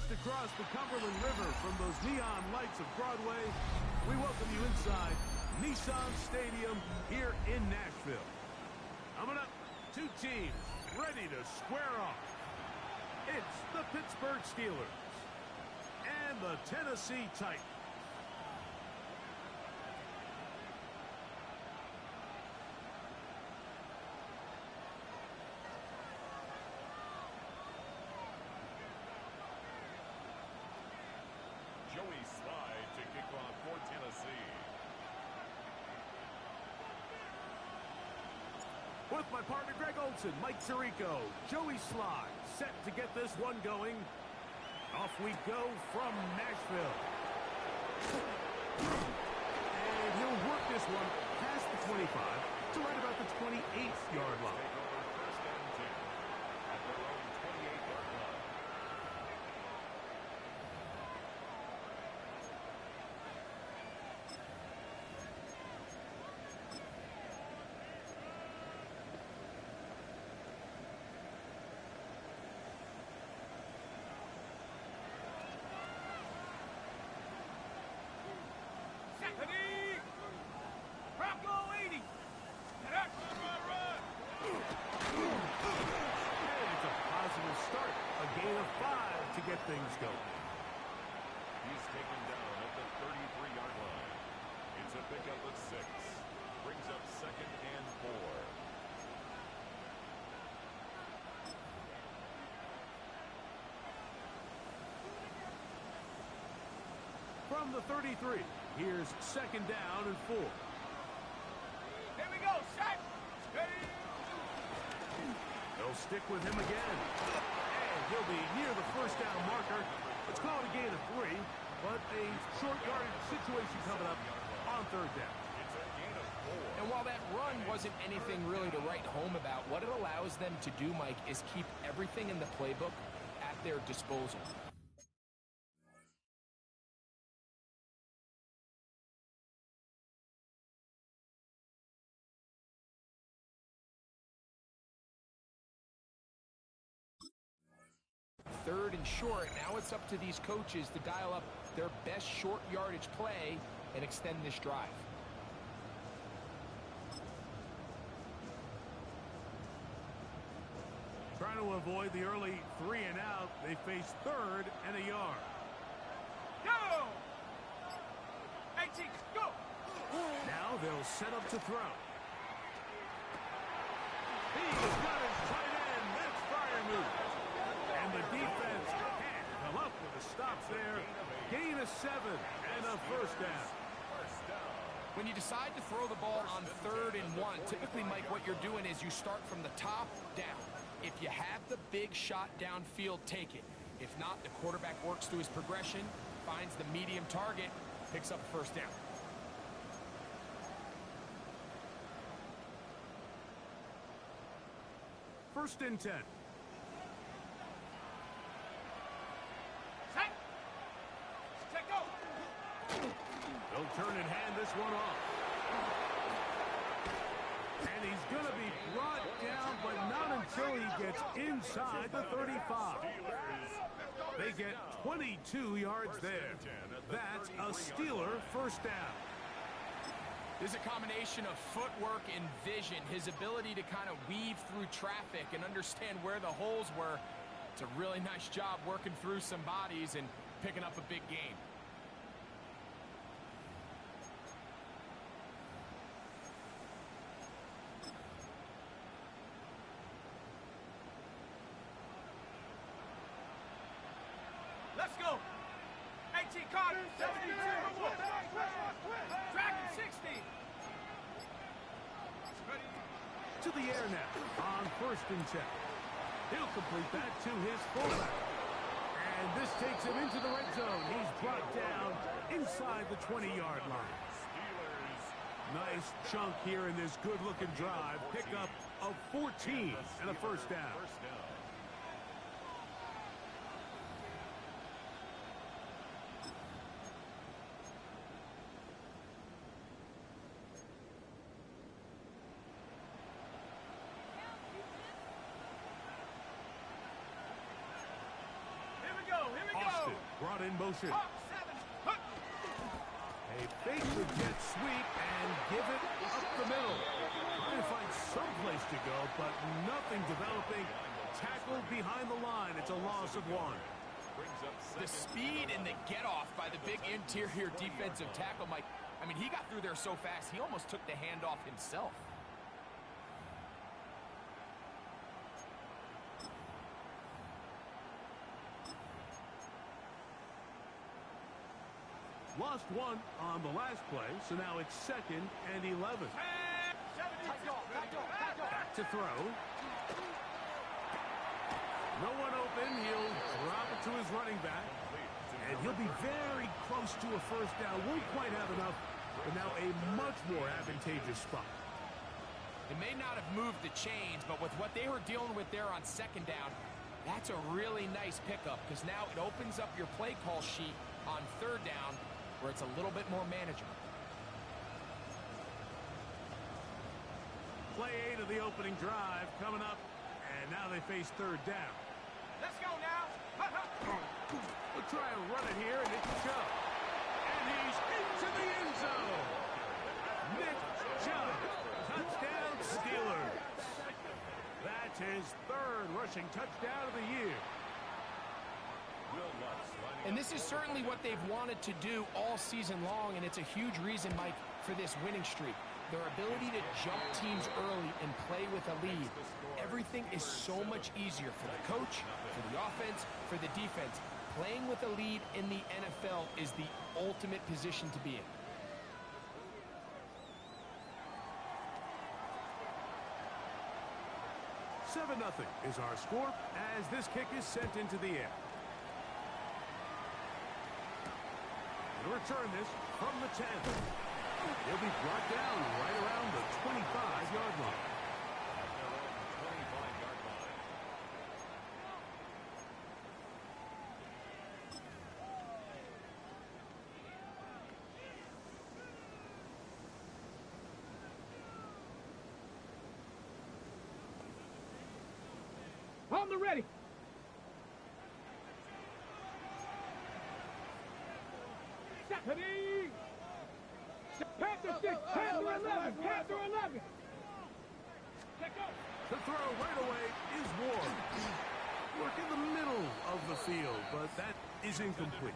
Just across the Cumberland River from those neon lights of Broadway, we welcome you inside Nissan Stadium here in Nashville. Coming up, two teams ready to square off. It's the Pittsburgh Steelers and the Tennessee Titans. Joey Slide to kick off for Tennessee. With my partner Greg Olson, Mike Tirico, Joey Slide set to get this one going. Off we go from Nashville. And he'll work this one past the 25 to right about the 28th-yard line. First and 10 at their own 28-yard line. Get things going. He's taken down at the 33-yard line. It's a pickup of 6. Brings up 2nd and 4. From the 33, here's 2nd down and 4. Here we go, set, steady. They'll stick with him again. He'll be near the first down marker. Let's call it a gain of 3, but a short yardage situation coming up on 3rd down. It's a gain of 4. And while that run wasn't anything really to write home about, what it allows them to do, Mike, is keep everything in the playbook at their disposal. Third and short, now it's up to these coaches to dial up their best short yardage play and extend this drive. Trying to avoid the early 3 and out, they face 3rd and a yard. Go! 18, go! Now they'll set up to throw. He's got his tight end. That's fire move. And the defense can't come up with a stop there. Gain of 7 and a first down. When you decide to throw the ball on 3rd and 1, typically, Mike, what you're doing is you start from the top down. If you have the big shot downfield, take it. If not, the quarterback works through his progression, finds the medium target, picks up first down. First and 10. They'll turn and hand this one off. And he's going to be brought down, but not until he gets inside the 35. They get 22 yards there. That's a Steeler first down. There's a combination of footwork and vision, his ability to kind of weave through traffic and understand where the holes were. It's a really nice job working through some bodies and picking up a big gain. Let's go. 18 card, 72. Track 60. To the air now on 1st and 10. He'll complete that to his fullback. And this takes him into the red zone. He's brought down inside the 20-yard line. Nice chunk here in this good-looking drive. Pickup of 14 and a first down. in motion. Up, 7. Hook. A fake with jet sweep and give it up the middle. Trying to find some place to go, but nothing developing. Tackled behind the line. It's a loss of 1. The speed and the get-off by the big interior defensive tackle, Mike. I mean, he got through there so fast, he almost took the handoff himself. Lost 1 on the last play, so now it's 2nd and 11. Back to throw. No one open. He'll drop it to his running back. And he'll be very close to a first down. Won't quite have enough, but now a much more advantageous spot. It may not have moved the chains, but with what they were dealing with there on 2nd down, that's a really nice pickup because now it opens up your play call sheet on 3rd down where it's a little bit more manageable. Play 8 of the opening drive coming up, and now they face 3rd down. Let's go now. We'll try and run it here, and it can go. And he's into the end zone. Nick Chubb, touchdown Steelers. That's his 3rd rushing touchdown of the year. And this is certainly what they've wanted to do all season long, and it's a huge reason, Mike, for this winning streak. Their ability to jump teams early and play with a lead. Everything is so much easier for the coach, for the offense, for the defense. Playing with a lead in the NFL is the ultimate position to be in. Seven 0 is our score as this kick is sent into the air. To return this from the 10. He'll be brought down right around the 25-yard line. On the ready. Ready. Panther 6, Panther 11, Panther 11. The throw right away is Ward. Work in the middle of the field, but that is incomplete.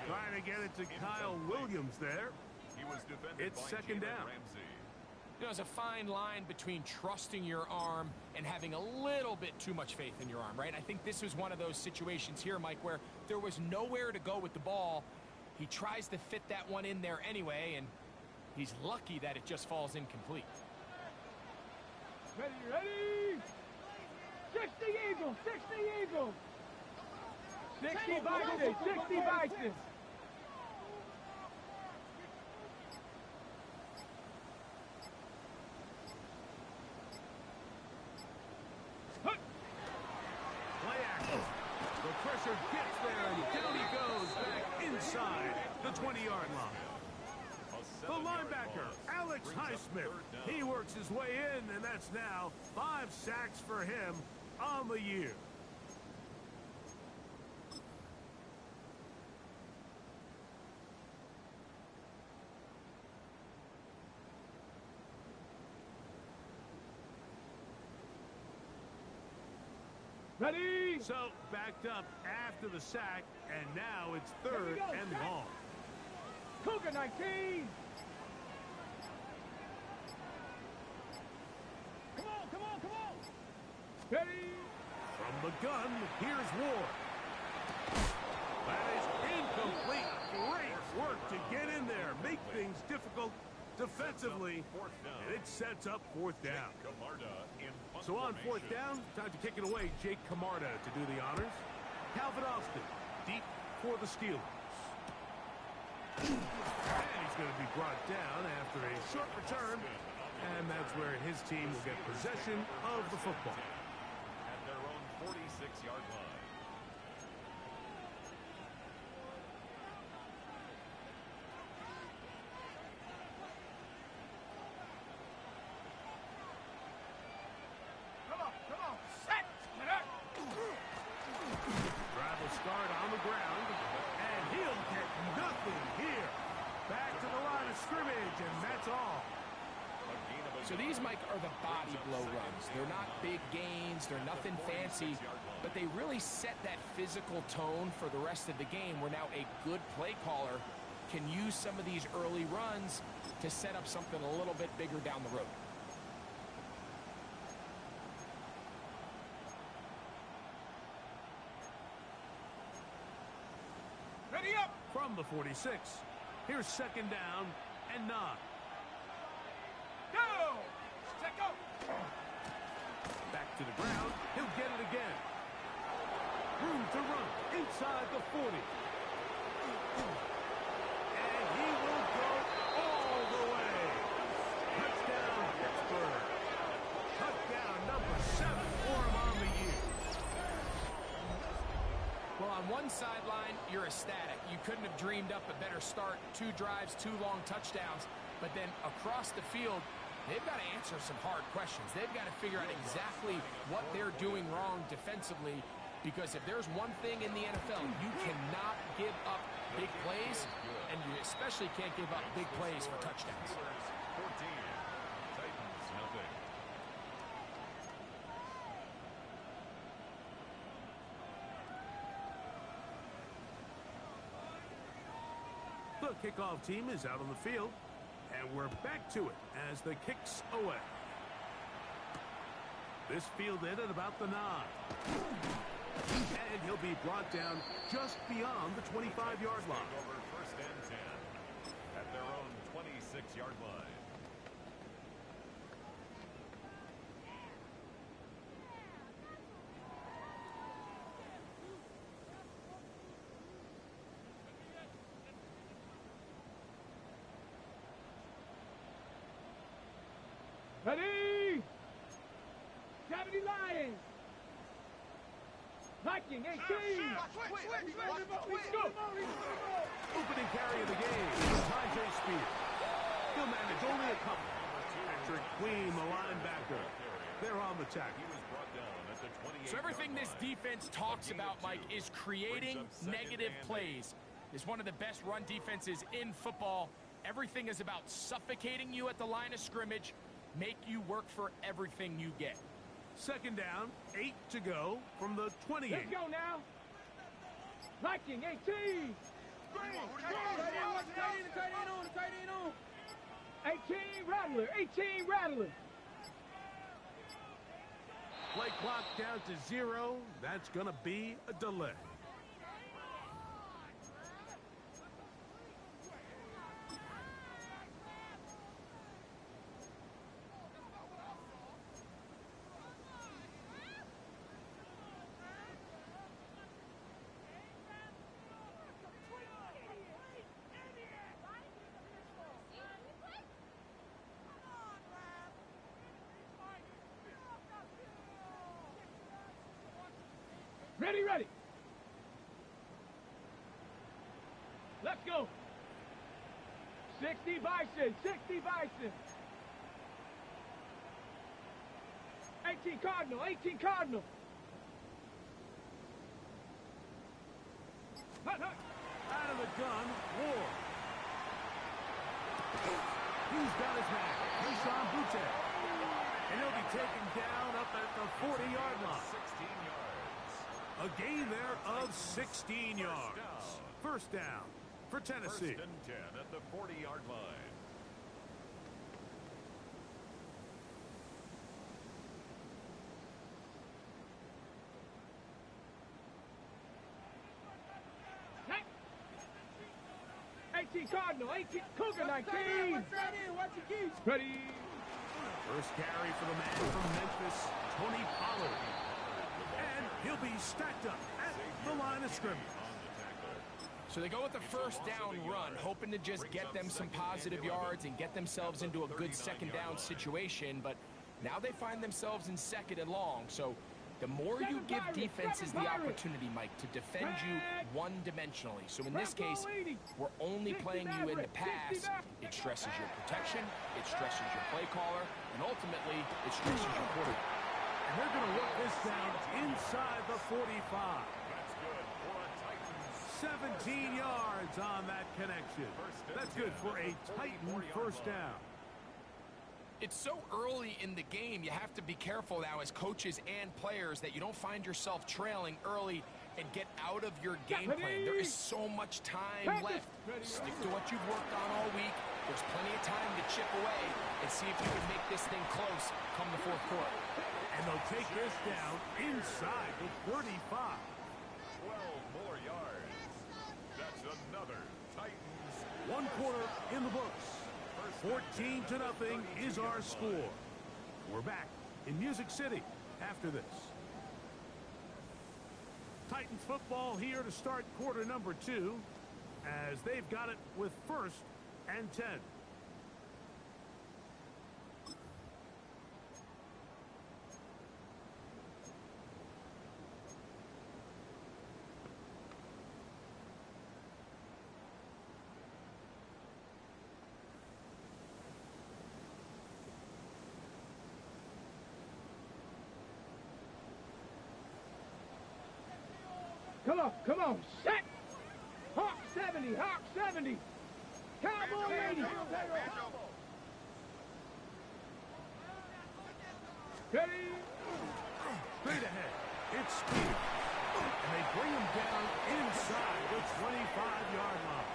Trying to get it to Kyle Williams there. It's 2nd down. You know, there's a fine line between trusting your arm and having a little bit too much faith in your arm, right? I think this was one of those situations here, Mike, where there was nowhere to go with the ball. He tries to fit that one in there anyway, and he's lucky that it just falls incomplete. Ready, ready. 60 Eagles, 60 Eagles. 60 Vikings, 60 Vikings. Play action. The pressure gets there, and down he goes back inside the 20-yard line. The linebacker, Alex Highsmith, he works his way in, and that's now 5 sacks for him on the year. Ready. So backed up after the sack, and now it's 3rd and long. Cougar 19. Come on, come on, come on. Ready. From the gun, here's Ward. That is incomplete. Great work to get in there, make things difficult defensively, and it sets up 4th down. So on 4th down, time to kick it away. Jake Camarda to do the honors. Calvin Austin, deep for the Steelers. And he's going to be brought down after a short return, and that's where his team will get possession of the football. At their own 46-yard line. Come on, set. Drive will start on the ground. So these, Mike, are the body blow runs. They're not big gains, they're nothing fancy, but they really set that physical tone for the rest of the game where now a good play caller can use some of these early runs to set up something a little bit bigger down the road. Ready up! From the 46, here's second down and 9. Go! Check go! Back to the ground. He'll get it again. Room to run inside the 40. And he will go all the way. Touchdown, Pittsburgh. Touchdown number 7 for him on the year. Well, on one sideline, you're ecstatic. You couldn't have dreamed up a better start. 2 drives, 2 long touchdowns. But then across the field, they've got to answer some hard questions. They've got to figure out exactly what they're doing wrong defensively, because if there's one thing in the NFL, you cannot give up big plays, and you especially can't give up big plays for touchdowns. 14. Titans, nothing. The kickoff team is out on the field, and we're back to it as the kick's away. This fielded at about the 9. And he'll be brought down just beyond the 25-yard line. Over first and 10 at their own 26-yard line. Ready! 70 Lions! Viking 18! Let's go! Opening carry of the game, Tajay Spears. He'll manage only a couple. Patrick Queen, the linebacker. They're on the tackle. He was brought down at the 28. So everything this defense talks about, Mike, is creating negative plays. It's one of the best run defenses in football. Everything is about suffocating you at the line of scrimmage, make you work for everything you get. Second down, 8 to go from the 28. Let's go now! Viking 18! Tight end on! 18 Rattler! 18 Rattler! Play clock down to 0. That's going to be a delay. Ready, ready! Let's go! 60 Bison! 60 Bison! 18 Cardinal! 18 Cardinal! Hut, hut. Out of the gun, Ward. He's got his man, Keyshawn Boutte. And he'll be taken down up at the 40-yard line. 16 yards. A gain there of 16 yards. First down for Tennessee. First and 10 at the 40-yard line. Hey. 18 Cardinal, 18 Cougar 19. Ready. First carry for the man from Memphis, Tony Pollard. And he'll be stacked up at the line of scrimmage. So they go with the first down run, hoping to just get them some positive yards and get themselves into a good second down situation. But now they find themselves in second and long. So the more you give defenses the opportunity, Mike, to defend you one-dimensionally. So in this case, we're only playing you in the pass. It stresses your protection, it stresses your play caller, and ultimately, it stresses your quarterback. And they're going to work this down inside the 45. That's good for a Titans. 17 yards on that connection. That's good for a Titan first down. It's so early in the game, you have to be careful now as coaches and players that you don't find yourself trailing early and get out of your game plan. There is so much time left. Stick to what you've worked on all week. There's plenty of time to chip away and see if you can make this thing close come the fourth quarter. And they'll take this down inside the 35. 12 more yards. That's another Titans. One quarter in the books. 14-0 is our score. We're back in Music City after this. Titans football here to start quarter number 2 as they've got it with 1st and 10. Come on, set! Hawk 70, Hawk 70! Cowboy 80! Ready? Straight ahead, it's speed. And they bring him down inside the 25-yard line.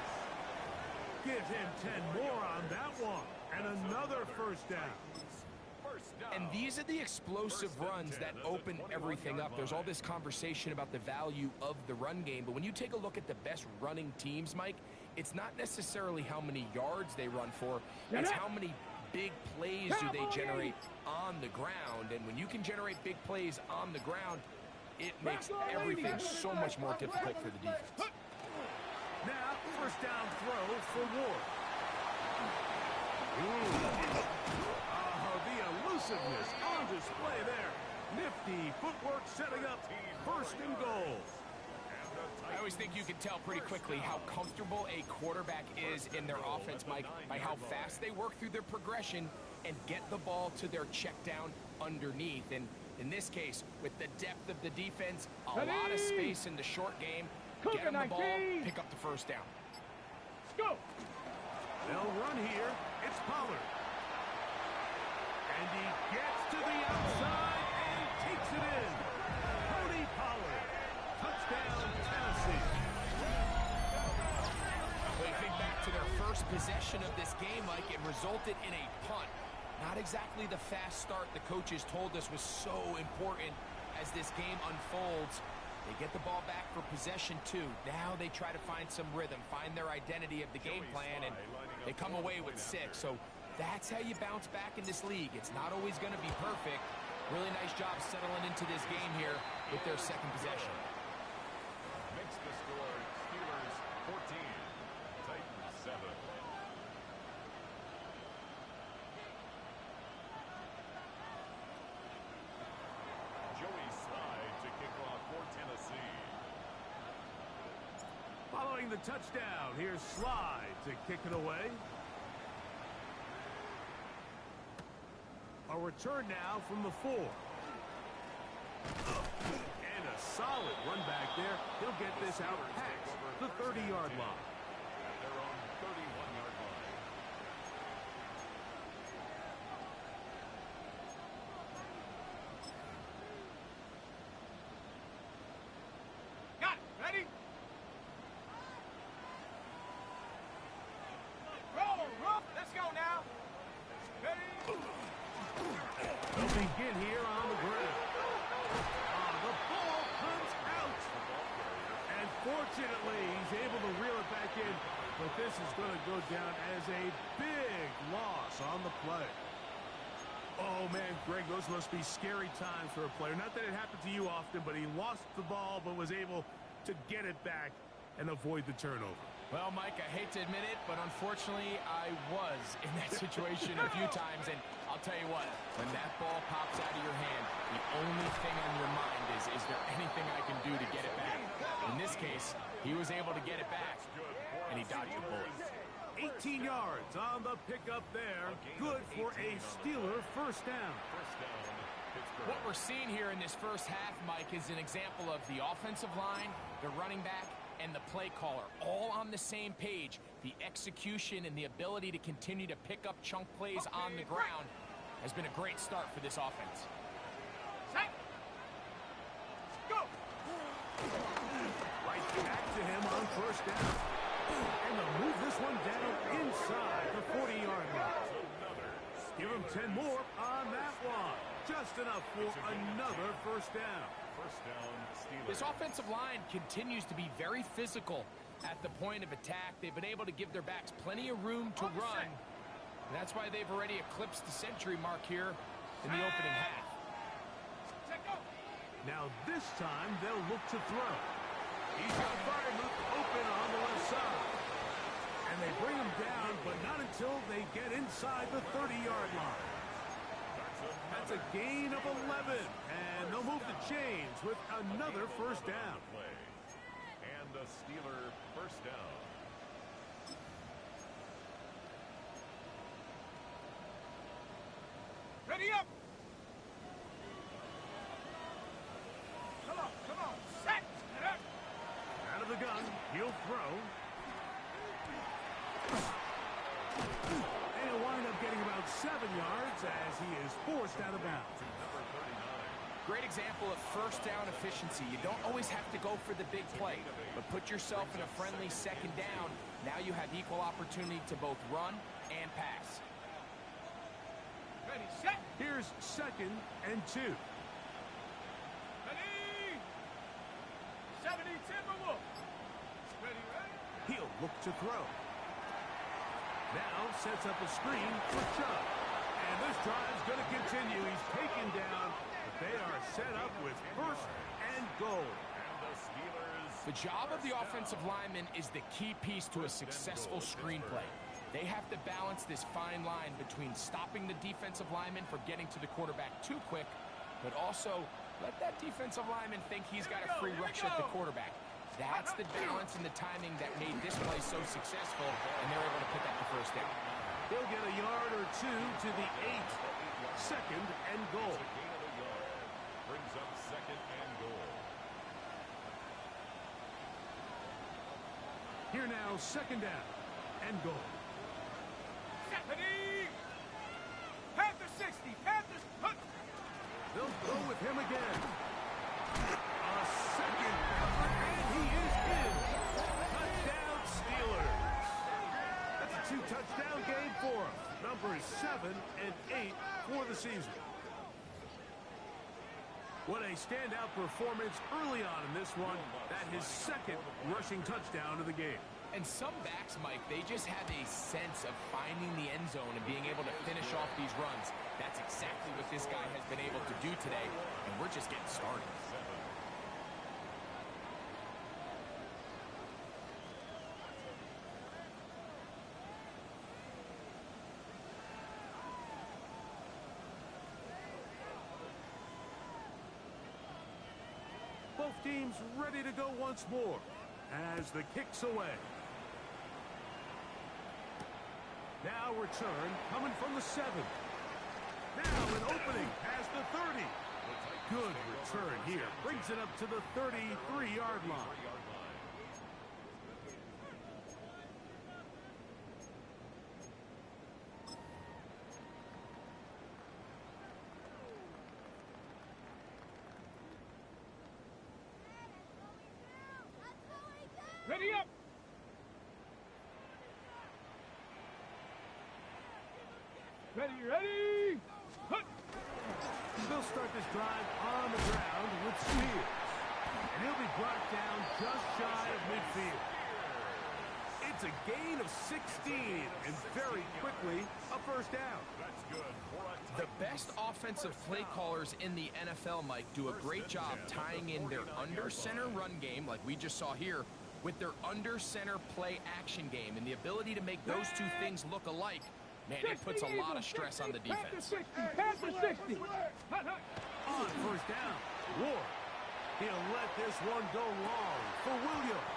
Give him 10 more on that one. And another first down. And these are the explosive runs that open everything up. There's all this conversation about the value of the run game, but when you take a look at the best running teams, Mike, it's not necessarily how many yards they run for, it's how many big plays do they generate on the ground. And when you can generate big plays on the ground, it makes everything so much more difficult for the defense. Now, first down throw for Ward. The elusiveness on display there. Nifty footwork setting up 1st and goal. I always think you can tell pretty quickly how comfortable a quarterback is in their offense, Mike, by how fast they work through their progression and get the ball to their check down underneath. And in this case, with the depth of the defense, a lot of space in the short game, get them the ball, pick up the first down. Let's go! They'll run here. It's Pollard. And he gets to the outside and takes it in. Cody Pollard. Touchdown, Tennessee. Well, you think back to their first possession of this game, Mike, it resulted in a punt. Not exactly the fast start the coaches told us was so important as this game unfolds. They get the ball back for possession 2. Now they try to find some rhythm, find their identity of the game plan, and they come away with 6. So that's how you bounce back in this league. It's not always going to be perfect. Really nice job settling into this game here with their second possession. Makes the score Steelers 14, Titans 7. Joey Slide to kick off for Tennessee. Following the touchdown, here's Slide to kick it away. A return now from the 4. And a solid run back there. He'll get this out past the 30-yard line. At their own 31-yard line. Got it! Ready? Roll! Let's go now! Ready? They'll begin here on the ground. The ball comes out. And fortunately, he's able to reel it back in. But this is going to go down as a big loss on the play. Oh, man, Greg, those must be scary times for a player. Not that it happened to you often, but he lost the ball but was able to get it back and avoid the turnover. Well, Mike, I hate to admit it, but unfortunately, I was in that situation a few times, and I'll tell you what, when that ball pops out of your hand, the only thing on your mind is there anything I can do to get it back? In this case, he was able to get it back, and he dodged a bullet. 18 yards on the pickup there. Good for a Steeler first down. What we're seeing here in this first half, Mike, is an example of the offensive line, the running back, and the play caller all on the same page. The execution and the ability to continue to pick up chunk plays on the ground. has been a great start for this offense. Set. Go. Right back to him on first down. And they'll move this one down inside the 40-yard line. Give him 10 more on that one. Just enough for another first down. First down, Steelers. This offensive line continues to be very physical at the point of attack. They've been able to give their backs plenty of room to run. And that's why they've already eclipsed the century mark here in the opening half. Now this time they'll look to throw. He's got Freiermuth open on the left side. And they bring him down, but not until they get inside the 30-yard line. That's a gain of 11. And they'll move the chains with another first down. And a Steeler first down. Ready up. Come on. Set. Out of the gun, he'll throw. And he'll wind up getting about 7 yards as he is forced out of bounds. Number 39. Great example of first down efficiency. You don't always have to go for the big play, but put yourself in a friendly second down. Now you have equal opportunity to both run and pass. Ready, set. Here's 2nd and 2. Ready. 70 Timberwolves. Ready. He'll look to throw. Now sets up a screen for Chubb. And this drive's going to continue. He's taken down, but they are set up with first and goal. And the Steelers. The job of the offensive lineman is the key piece to a successful screenplay. They have to balance this fine line between stopping the defensive lineman from getting to the quarterback too quick, but also let that defensive lineman think he's got a free rush at the quarterback. That's the balance and the timing that made this play so successful, and they're able to pick up the first down. He'll get a yard or two to the 8. 2nd and goal. It's a gain of a yard. Brings up 2nd and goal. Here now, 2nd down and goal. Ready. Panther 60. Panthers. Hunt. They'll go with him again. A second effort, and he is in. Touchdown, Steelers. That's a 2-touchdown game for him. Numbers 7 and 8 for the season. What a standout performance early on in this one. That his 2nd rushing touchdown of the game. And some backs, Mike, they just have a sense of finding the end zone and being able to finish off these runs. That's exactly what this guy has been able to do today, and we're just getting started. Both teams ready to go once more as the kick's away. Now return coming from the 7. Now an opening past the 30. Good return here. Brings it up to the 33-yard line. Ready up. Ready. Hunt. They'll start this drive on the ground with Spears. And he'll be brought down just shy of midfield. It's a gain of 16, and very quickly, a first down. That's good. The best offensive play callers in the NFL, Mike, do a great job tying in their under-center run game, like we just saw here, with their under-center play action game. And the ability to make those two things look alike, man, it puts a lot of stress on the defense. Panther 60. On first down, Ward. He'll let this one go long for Williams.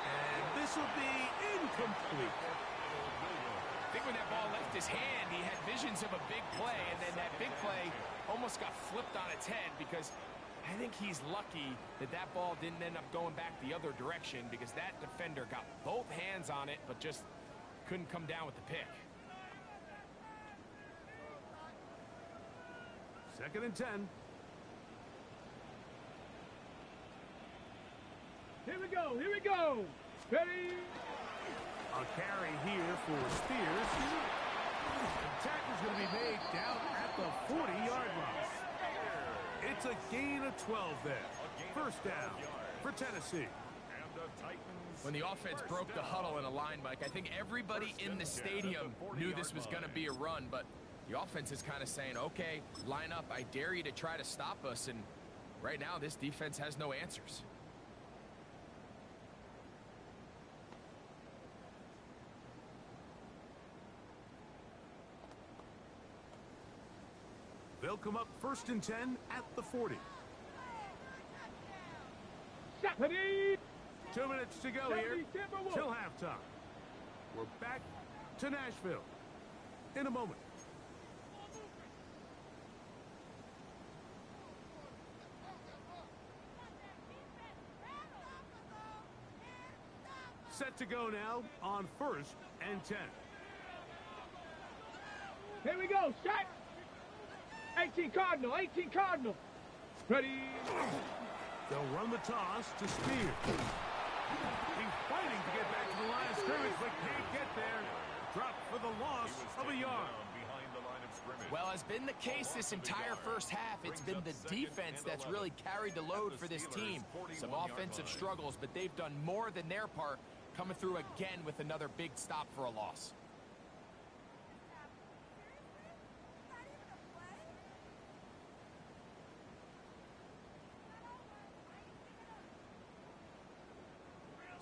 And this will be incomplete. I think when that ball left his hand, he had visions of a big play, and then that big play almost got flipped on its head because I think he's lucky that that ball didn't end up going back the other direction because that defender got both hands on it but just couldn't come down with the pick. 2nd and 10. Here we go, here we go. Ready? A carry here for Spears. The tackle's going to be made down at the 40-yard line. It's a gain of 12 there. 1st down for Tennessee. When the offense broke the huddle in a line, Mike, I think everybody in the stadium knew this was going to be a run, but the offense is kind of saying, okay, line up, I dare you to try to stop us, and right now this defense has no answers. They'll come up 1st and 10 at the 40. 2 minutes to go here till halftime. We're back to Nashville in a moment. Set to go now on 1st and 10. Here we go, set. 18 Cardinal, 18 Cardinal. Ready? They'll run the toss to Spears. He's fighting to get back to the line of scrimmage, but can't get there. Dropped for the loss of a yard. Well, has been the case this entire first half. It's been the defense that's really carried the load for this team. Some offensive struggles, but they've done more than their part, coming through again with another big stop for a loss.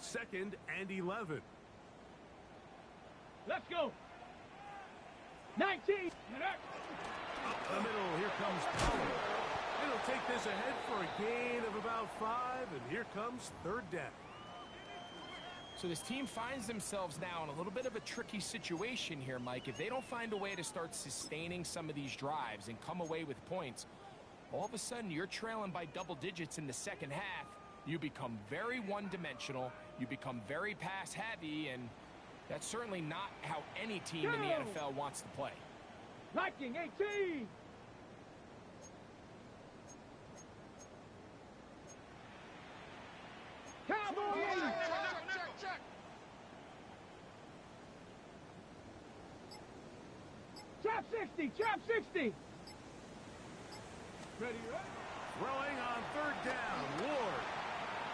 Second and 11. Let's go. 19. Up the middle, here comes Pollard. It'll take this ahead for a gain of about 5, and here comes 3rd down. So this team finds themselves now in a little bit of a tricky situation here, Mike. If they don't find a way to start sustaining some of these drives and come away with points, all of a sudden you're trailing by double digits in the second half. You become very one-dimensional, you become very pass-heavy, and that's certainly not how any team in the NFL wants to play. Viking 18. Cowboy 80. Check. Trap 60, trap 60. Ready? Throwing on 3rd down, Ward.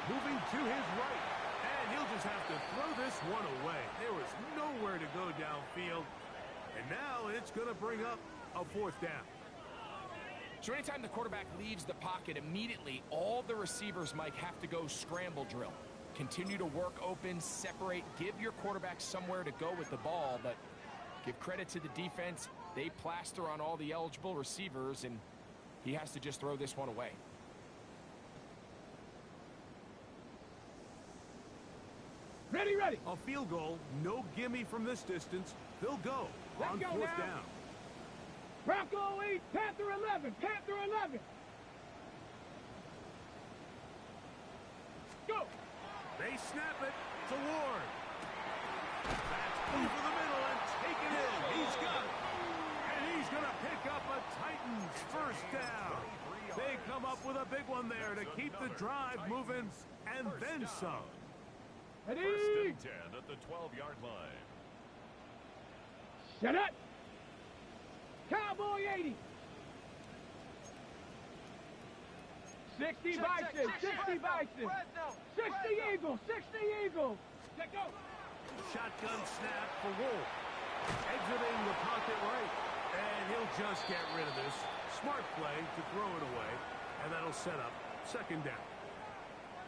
Moving to his right, and he'll just have to throw this one away. There was nowhere to go downfield, and now it's going to bring up a 4th down. So anytime the quarterback leaves the pocket, immediately all the receivers, Mike, have to go scramble drill. Continue to work open, separate, give your quarterback somewhere to go with the ball, but give credit to the defense. They plaster on all the eligible receivers, and he has to just throw this one away. Ready. A field goal, no gimme from this distance. They'll go on 4th down. Bronco 8, Panther 11, Panther 11. Go. They snap it to Ward. That's over the middle and taken in. He's got it. And he's going to pick up a Titans 1st down. They come up with a big one there to keep the drive moving and then some. Ready? 1st and 10 at the 12-yard line. Shut up. Cowboy 80. 60 Bison, 60 Bison. 60 Eagle, 60 Eagle. Let go. Shotgun snap for Wolf. Exiting the pocket right. And he'll just get rid of this. Smart play to throw it away. And that'll set up 2nd down.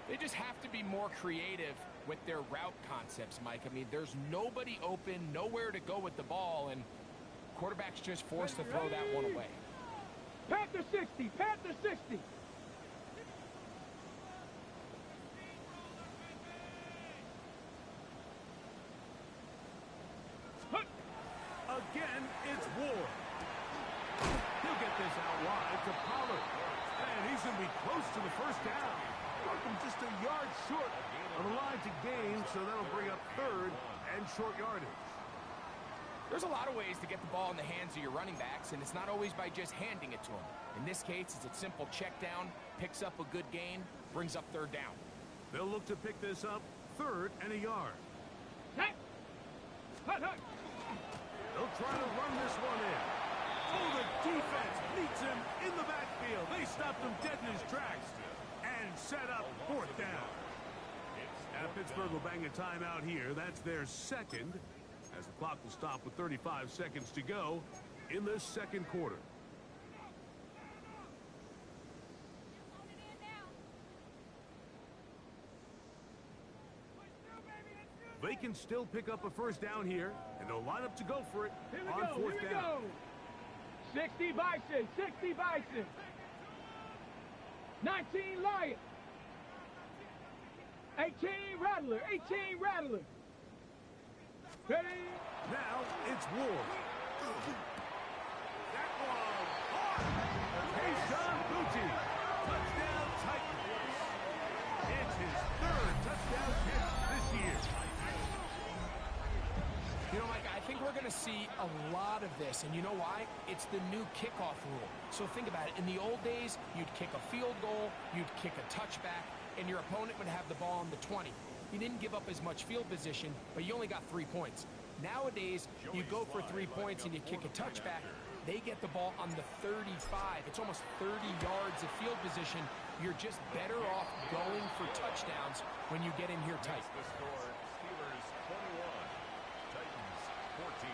They just have to be more creative with their route concepts, Mike. I mean, there's nobody open, nowhere to go with the ball, and quarterback's just forced to throw that one away. Panther 60, Panther 60. Again, it's Ward. He'll get this out wide to Pollard. And he's going to be close to the 1st down. Welcome just a yard short of the line to gain, so that'll bring up 3rd and short yardage. There's a lot of ways to get the ball in the hands of your running backs, and it's not always by just handing it to them. In this case, it's a simple check down, picks up a good gain, brings up third down. They'll look to pick this up 3rd and a yard. Hey! Hut, hut! They'll try to run this one in. Oh, the defense meets him in the backfield. They stopped him dead in his tracks and set up 4th down. Now, Pittsburgh will bang a timeout here. That's their 2nd, as the clock will stop with 35 seconds to go in the 2nd quarter. They can still pick up a 1st down here, and they'll line up to go for it on 4th down. 60 Bison, 60 Bison. 19 Lion. 18 Rattler, 18 Rattler. Ready? Now it's Ward. That one hard. Kayshon Boutte. Touchdown Titans. It's his 3rd touchdown hit this year. You know, Mike, I think we're going to see a lot of this, and you know why? It's the new kickoff rule. So think about it. In the old days, you'd kick a field goal, you'd kick a touchback, and your opponent would have the ball on the 20. You didn't give up as much field position, but you only got 3 points. Nowadays, you go for 3 points and you kick a touchback. They get the ball on the 35. It's almost 30 yards of field position. You're just better off going for touchdowns when you get in here tight. The score, Steelers 21, Titans 14.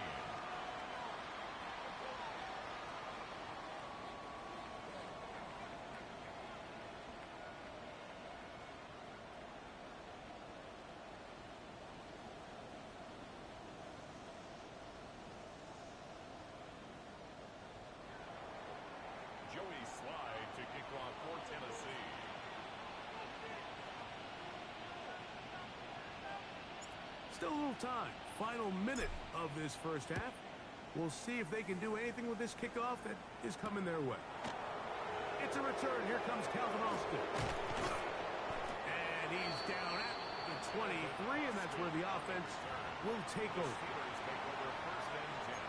Joey Slide to kick off for Tennessee. Still a little time. Final minute of this 1st half. We'll see if they can do anything with this kickoff that is coming their way. It's a return. Here comes Calvin Austin. And he's down at the 23, and that's where the offense will take over. Steelers take over 1st and 10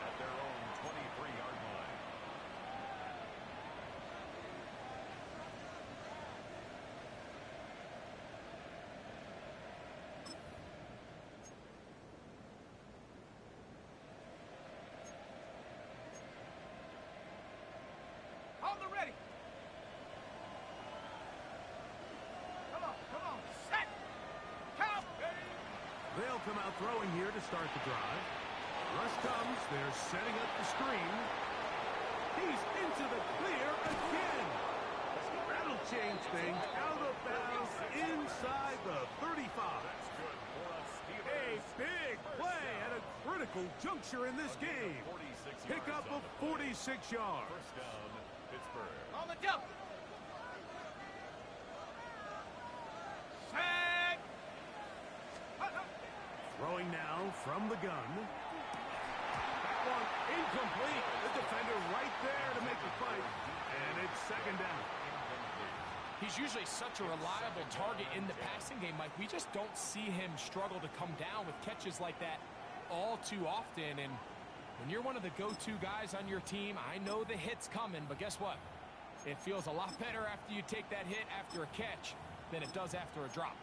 at their own 23-yard line. On the ready. Come on, set. Count. They'll come out throwing here to start the drive. Rush comes. They're setting up the screen. He's into the clear again. That'll change things. Out of bounds inside the 35. A big play at a critical juncture in this game. Pick up of 46 yards. 1st down, Pittsburgh. On the jump. Set. Throwing now from the gun. That one incomplete. The defender right there to make the fight. And it's 2nd down. He's usually such a reliable target in the passing game, Mike. We just don't see him struggle to come down with catches like that all too often. And when you're one of the go-to guys on your team, I know the hit's coming, but guess what? It feels a lot better after you take that hit after a catch than it does after a drop.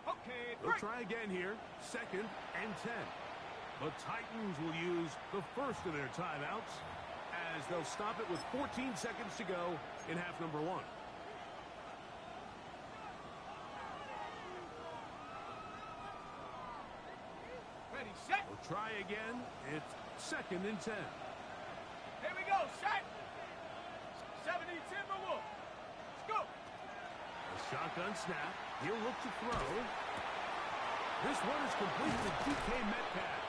Okay, They'll try again here. 2nd and 10. The Titans will use the 1st of their timeouts as they'll stop it with 14 seconds to go in half number 1. ready, set. We'll try again. It's 2nd and 10. Here we go, set. 70 Timberwolves. Let's go. A shotgun snap. He'll look to throw. This one is complete to DK Metcalf.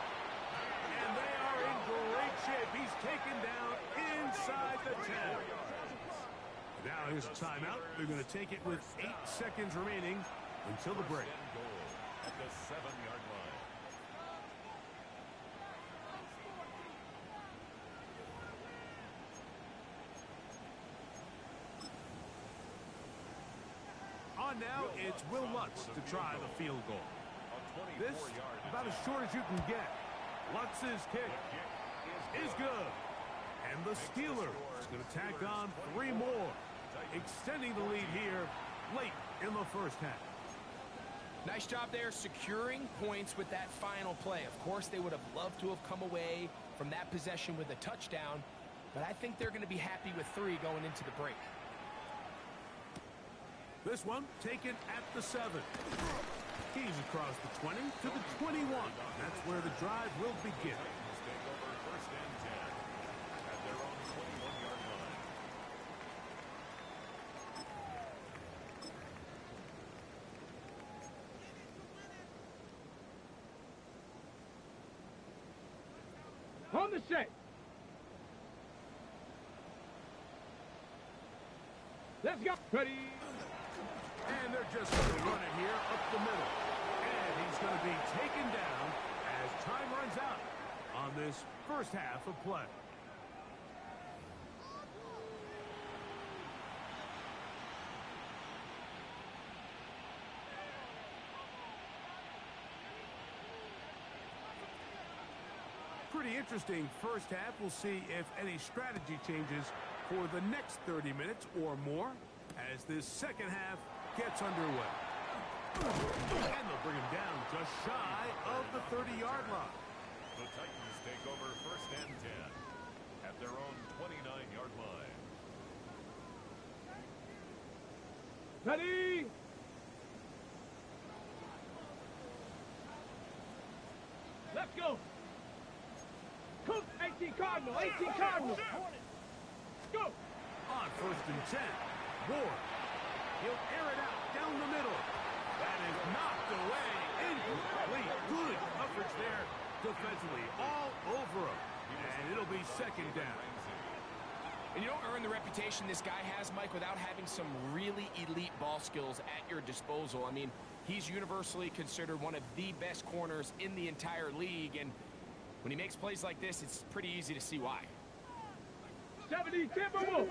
And they are in great shape. He's taken down inside the 10. Now here's a timeout. They're going to take it with 8 seconds remaining until the break. At the 7-yard line. On now, it's Will Lutz to try the field goal. A This, about as short as you can get. Lutz's kick is good. And the Steelers going to tack on 3 more, extending the lead here late in the first half. Nice job there securing points with that final play. Of course, they would have loved to have come away from that possession with a touchdown, but I think they're going to be happy with 3 going into the break. This one taken at the 7. He's across the 20 to the 21. That's where the drive will begin. Take over first and 10 at their own 21-yard line. On the set. Let's go. Ready. And they're just going to run it here up the middle. And he's going to be taken down as time runs out on this first half of play. Pretty interesting first half. We'll see if any strategy changes for the next 30 minutes or more as this second half gets underway. And they'll bring him down just shy of the 30-yard line. The Titans take over first and 10 at their own 29-yard line. Ready. Let's go. Cook, 18 Cardinal, 18 Cardinal. Go. On first and 10, Ward. He'll air it out down the middle. That is knocked away. Incomplete. Good coverage there defensively. All over him. And it'll be second down. And you don't earn the reputation this guy has, Mike, without having some really elite ball skills at your disposal. I mean, he's universally considered one of the best corners in the entire league, and when he makes plays like this, it's pretty easy to see why. 70, timber move.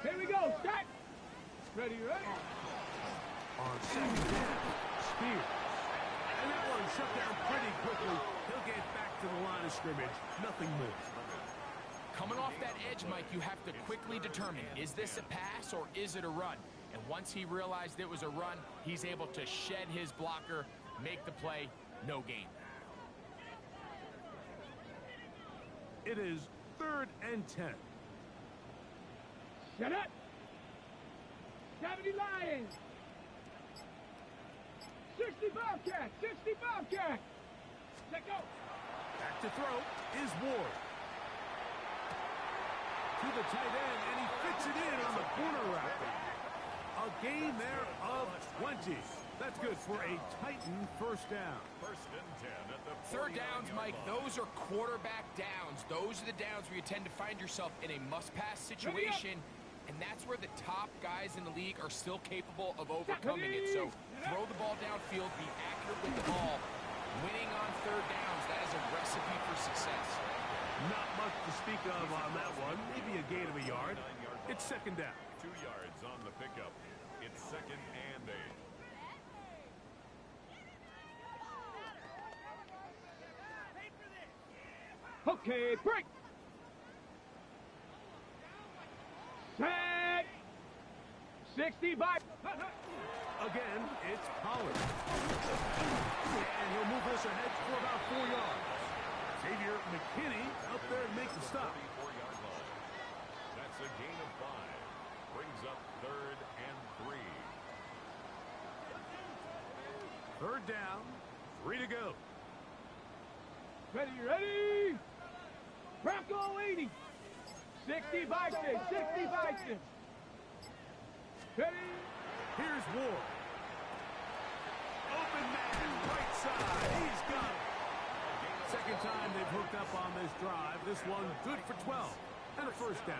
Here we go, start. Ready, ready. On second down, Spears. And that one shut down pretty quickly. He'll get back to the line of scrimmage. Nothing more. Coming off that edge, Mike, you have to quickly determine, is this a pass or is it a run? And once he realized it was a run, he's able to shed his blocker, make the play, no gain. It is third and 10. Shut up. 70 Lions. 60 Bobcat, 60 Bobcat. Let go. Back to throw is Ward. To the tight end, and he fits it in on the corner route. A gain there of 20. That's good for a Titan first down. First and 10 at the Third downs, Mike, those are quarterback downs. Those are the downs where you tend to find yourself in a must-pass situation, and that's where the top guys in the league are still capable of overcoming it. So throw the ball downfield, be accurate with the ball. Winning on third downs, that is a recipe for success. Not much to speak of on that one. Maybe a gain of a yard. It's second down. 2 yards on the pickup. It's second and 8. Okay, break. Set. 60 by. Again, it's Pollard. And he'll move this ahead for about 4 yards. Xavier McKinney up there to make the stop. 34-yard line. That's a gain of 5. Brings up third and 3. Third down, 3 to go. Ready, ready. Bronco 80. 60 Vikings, 60 Vikings. Ready. Here's Ward. Open man, right side. He's got it. Second time they've hooked up on this drive. This one good for 12 and a first down.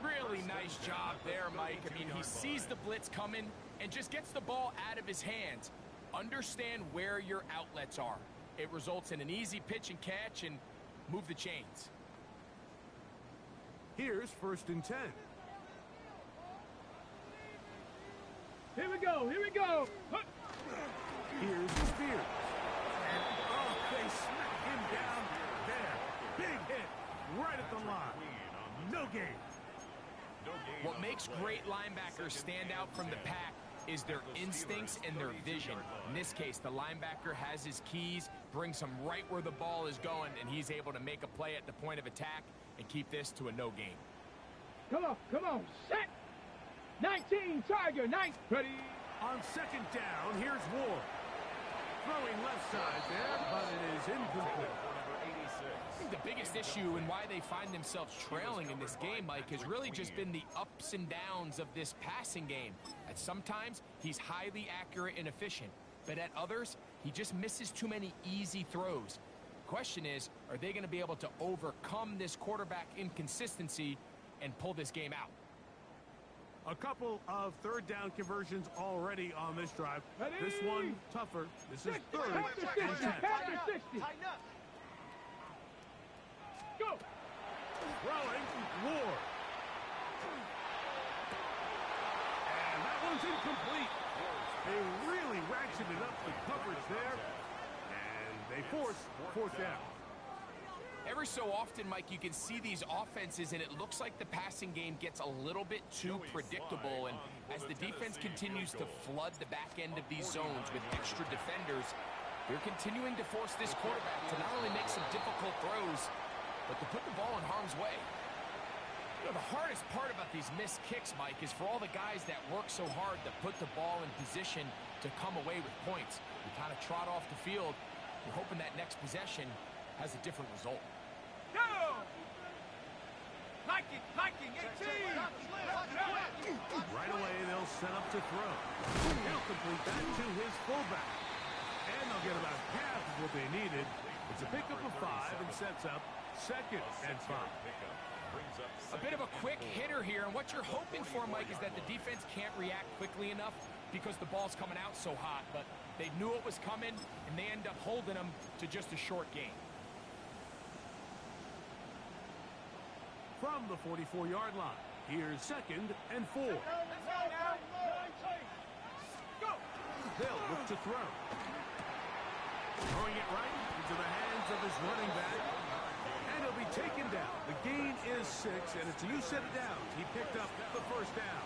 Really nice job there, Mike. I mean, he sees the blitz coming and just gets the ball out of his hands. Understand where your outlets are. It results in an easy pitch and catch and move the chains. Here's first and 10. Here we go, here we go. Here's Spears. And, oh, they smack him down there. Big hit right at the line. No gain. What makes great linebackers stand out from the pack is their instincts and their vision. In this case, the linebacker has his keys, brings him right where the ball is going, and he's able to make a play at the point of attack and keep this to a no gain. Come on, set. 19, Tiger, 9, ready. On second down, here's Ward. Throwing left side there, but it is incomplete. I think the biggest issue and why they find themselves trailing in this game, Mike, has really just been the ups and downs of this passing game. At sometimes, he's highly accurate and efficient, but at others, he just misses too many easy throws. The question is, are they going to be able to overcome this quarterback inconsistency and pull this game out? A couple of third down conversions already on this drive. Ready? This one tougher. This is third Pass the 60, and 10. pass the 60. Go. Throwing, Ward. And that one's incomplete. They really ratcheted up the coverage there. And they force fourth down. Every so often, Mike, you can see these offenses, and it looks like the passing game gets a little bit too predictable. And as the defense continues to flood the back end of these zones with extra defenders, they're continuing to force this quarterback to not only make some difficult throws, but to put the ball in harm's way. You know, the hardest part about these missed kicks, Mike, is for all the guys that work so hard to put the ball in position to come away with points. You kind of trot off the field, you're hoping that next possession has a different result. Go. Liking, 18. Right away, they'll set up to throw. He'll complete that to his fullback. And they'll get about half of what they needed. It's a pickup of 5 and sets up second and 5. A bit of a quick hitter here, and what you're hoping for, Mike, is that the defense can't react quickly enough because the ball's coming out so hot. But they knew it was coming, and they end up holding them to just a short gain. From the 44-yard line, here's second and 4. Go. They'll look to throw. Throwing it right into the hands of his running back. And he'll be taken down. The gain is 6, and it's a new set of downs. He picked up the first down.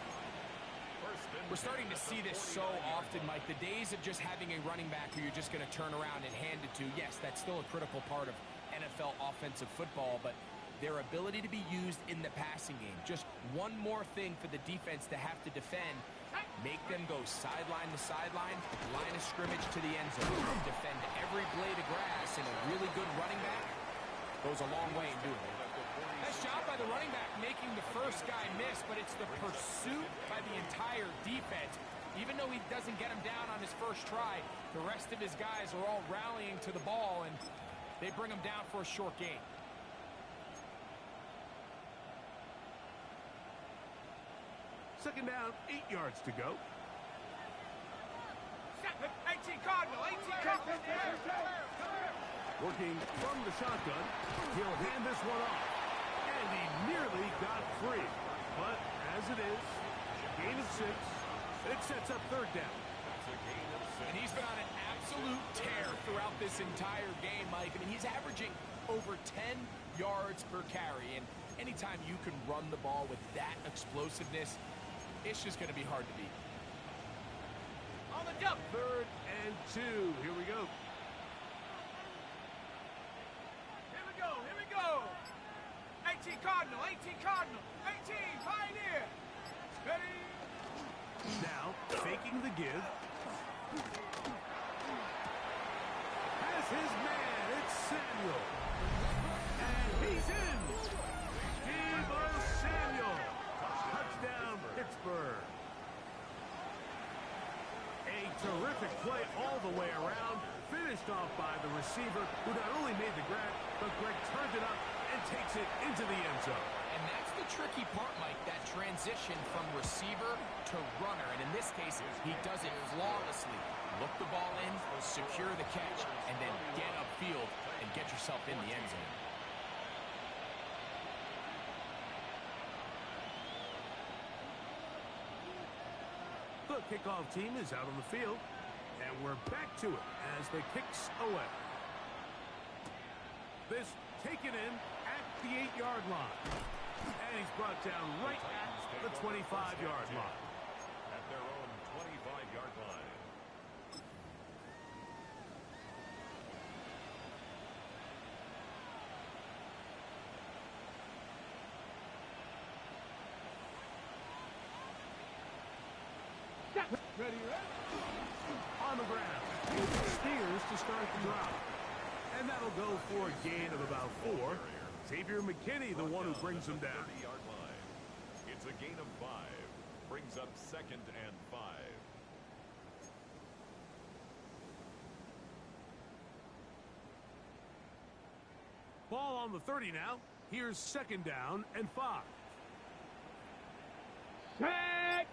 We're starting to see this so often, Mike. The days of just having a running back who you're just going to turn around and hand it to, yes, that's still a critical part of NFL offensive football, but their ability to be used in the passing game. Just one more thing for the defense to have to defend. Make them go sideline to sideline, line of scrimmage to the end zone. Defend every blade of grass, and a really good running back goes a long way in doing it. Nice job by the running back making the first guy miss, but it's the pursuit by the entire defense. Even though he doesn't get him down on his first try, the rest of his guys are all rallying to the ball, and they bring him down for a short gain. Second down, 8 yards to go. 18 Cardinal, 18 Cardinal. Working from the shotgun, he'll hand this one off. And he nearly got free. But as it is, gain of 6, it sets up third down. And he's been on an absolute tear throughout this entire game, Mike. I mean, he's averaging over 10 yards per carry. And anytime you can run the ball with that explosiveness, it's just going to be hard to beat. On the jump. Third and 2. Here we go. Here we go. 18 Cardinal, 18 Pioneer. Ready. Now, faking the give. Has his man. It's Samuel. And he's in. Deebo Samuel. Touchdown, Pittsburgh. A terrific play all the way around. Finished off by the receiver, who not only made the grab, but Greg turned it up and takes it into the end zone. And that's the tricky part, Mike, that transition from receiver to runner. And in this case, he does it flawlessly. Look the ball in, secure the catch, and then get upfield and get yourself in the end zone. The kickoff team is out on the field. And And we're back to it as the kicks away. This taken in at the 8-yard line. And he's brought down right at the 25-yard line. At their own 25-yard line. Ready, On the ground. Spears to start the drive. And that'll go for a gain of about 4. Xavier McKinney, the one who brings him down. 30-yard line. It's a gain of 5. Brings up 2nd and 5. Ball on the 30 now. Here's 2nd down and 5. Set.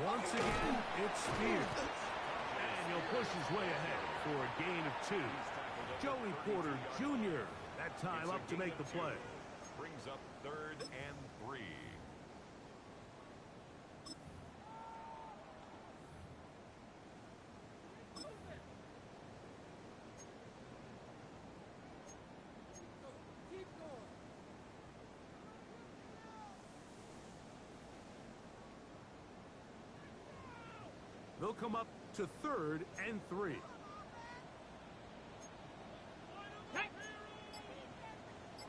Once again, it's Spears. And he'll push his way ahead for a gain of 2. Joey Porter Jr. that time up to make the play. Brings up 3rd and 3. They'll come up to 3rd and 3.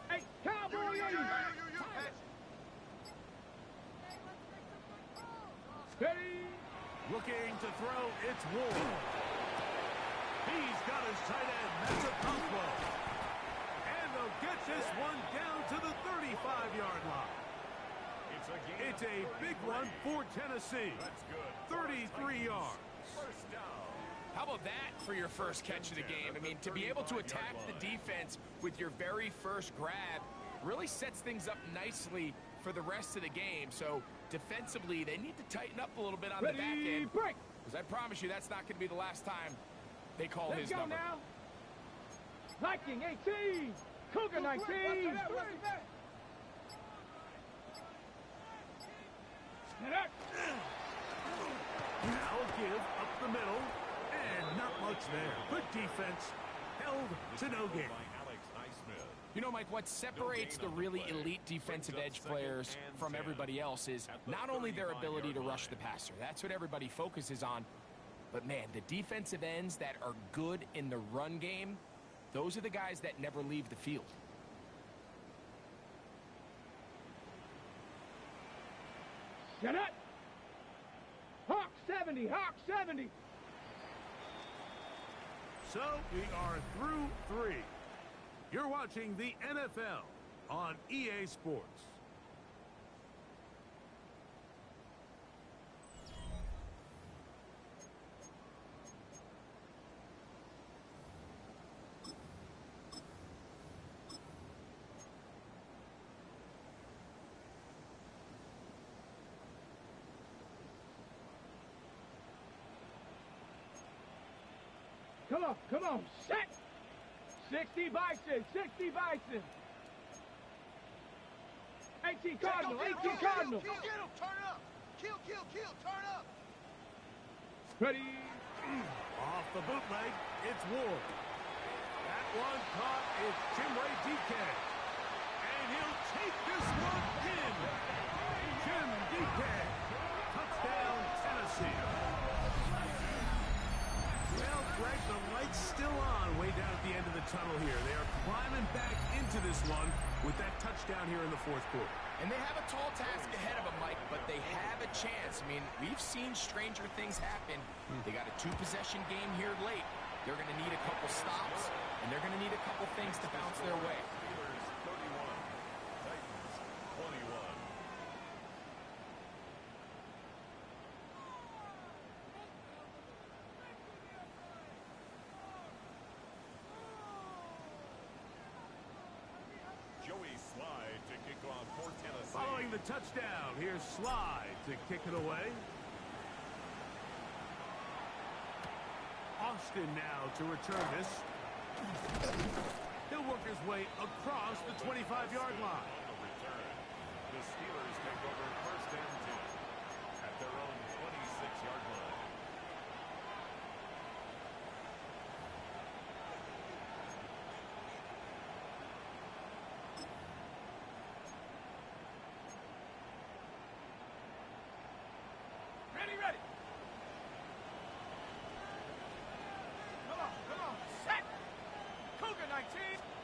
Hey, Cowboy! Ready? Looking to throw, it's Ward. He's got his tight end. That's a tough ball. And they'll get this one down to the 35-yard line. It's a big one for Tennessee. That's good. 33 yards. First down. How about that for your first catch of the game? I mean, to be able to attack the defense with your very first grab really sets things up nicely for the rest of the game. So defensively, they need to tighten up a little bit on the back end. Break. Because I promise you, that's not going to be the last time they call Let's his go number. now. Viking 18. Cougar 19. Now give up the middle, and not much there. Good defense, held to no gain. You know, Mike, what separates the really elite defensive edge players from everybody else is not only their ability to rush the passer. That's what everybody focuses on. But, man, the defensive ends that are good in the run game, those are the guys that never leave the field. Shut up. Hawk 70. Hawk 70. So we are through 3. You're watching the NFL on EA Sports. Come on, set! 60 Bison, 60 Bison! 18 Cardinal, 18 Cardinal! Kill, get him, turn up! Kill, turn up! Ready? Off the bootleg, it's Ward. That one caught, it's Jimray DK. And he'll take this one in. Jim DK. Touchdown, Tennessee. Well, Greg, the light's still on way down at the end of the tunnel here. They are climbing back into this one with that touchdown here in the 4th quarter. And they have a tall task ahead of them, Mike, but they have a chance. I mean, we've seen stranger things happen. They got a 2-possession game here late. They're going to need a couple stops, and they're going to need a couple things to bounce their way. Steelers 31, Titans 21. Joey Slide to kick off for Tennessee. Following the touchdown, here's Slide to kick it away. Austin now to return this. He'll work his way across the 25-yard line. On the return, the Steelers take over 1st and 10 at their own 26-yard line.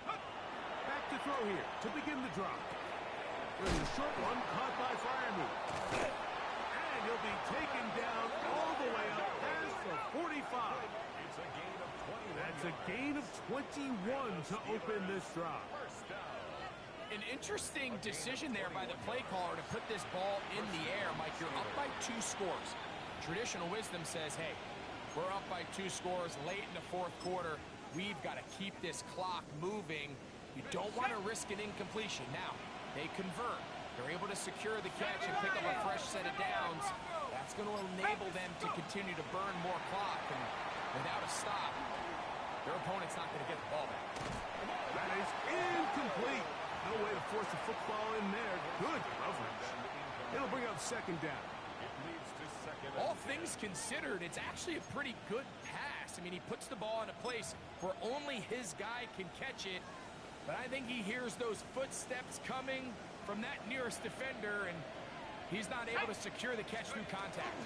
Back to throw here to begin the drop. There's a short one caught by Fryermuth. And he'll be taken down all the way up past the 45. It's a gain of 21. That's a gain of 21 to open this drive. First down. An interesting decision there by the play caller to put this ball in the air. Mike, you're up by 2 scores. Traditional wisdom says, hey, we're up by 2 scores late in the 4th quarter. We've got to keep this clock moving. You don't want to risk an incompletion. Now, they convert. They're able to secure the catch and pick up a fresh set of downs. That's going to enable them to continue to burn more clock. And without a stop, their opponent's not going to get the ball back. That is incomplete. No way to force a football in there. Good coverage. It'll bring up second down. It leads to second. All things considered, it's actually a pretty good pass. I mean, he puts the ball in a place where only his guy can catch it. But I think he hears those footsteps coming from that nearest defender, and he's not able to secure the catch through contact.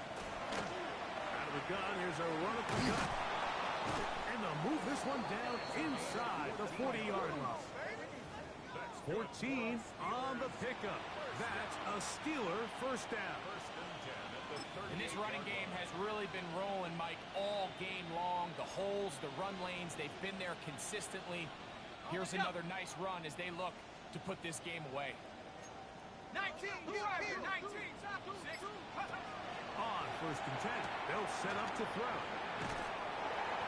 Out of the gun, here's a run up the gut. And they'll move this one down inside the 40-yard line. 14 on the pickup. That's a Steeler first down. And this running game has really been rolling, Mike, all game long. The holes, the run lanes, they've been there consistently. Here's another nice run as they look to put this game away. 19, you out here, 19. On first and 10, they'll set up to throw.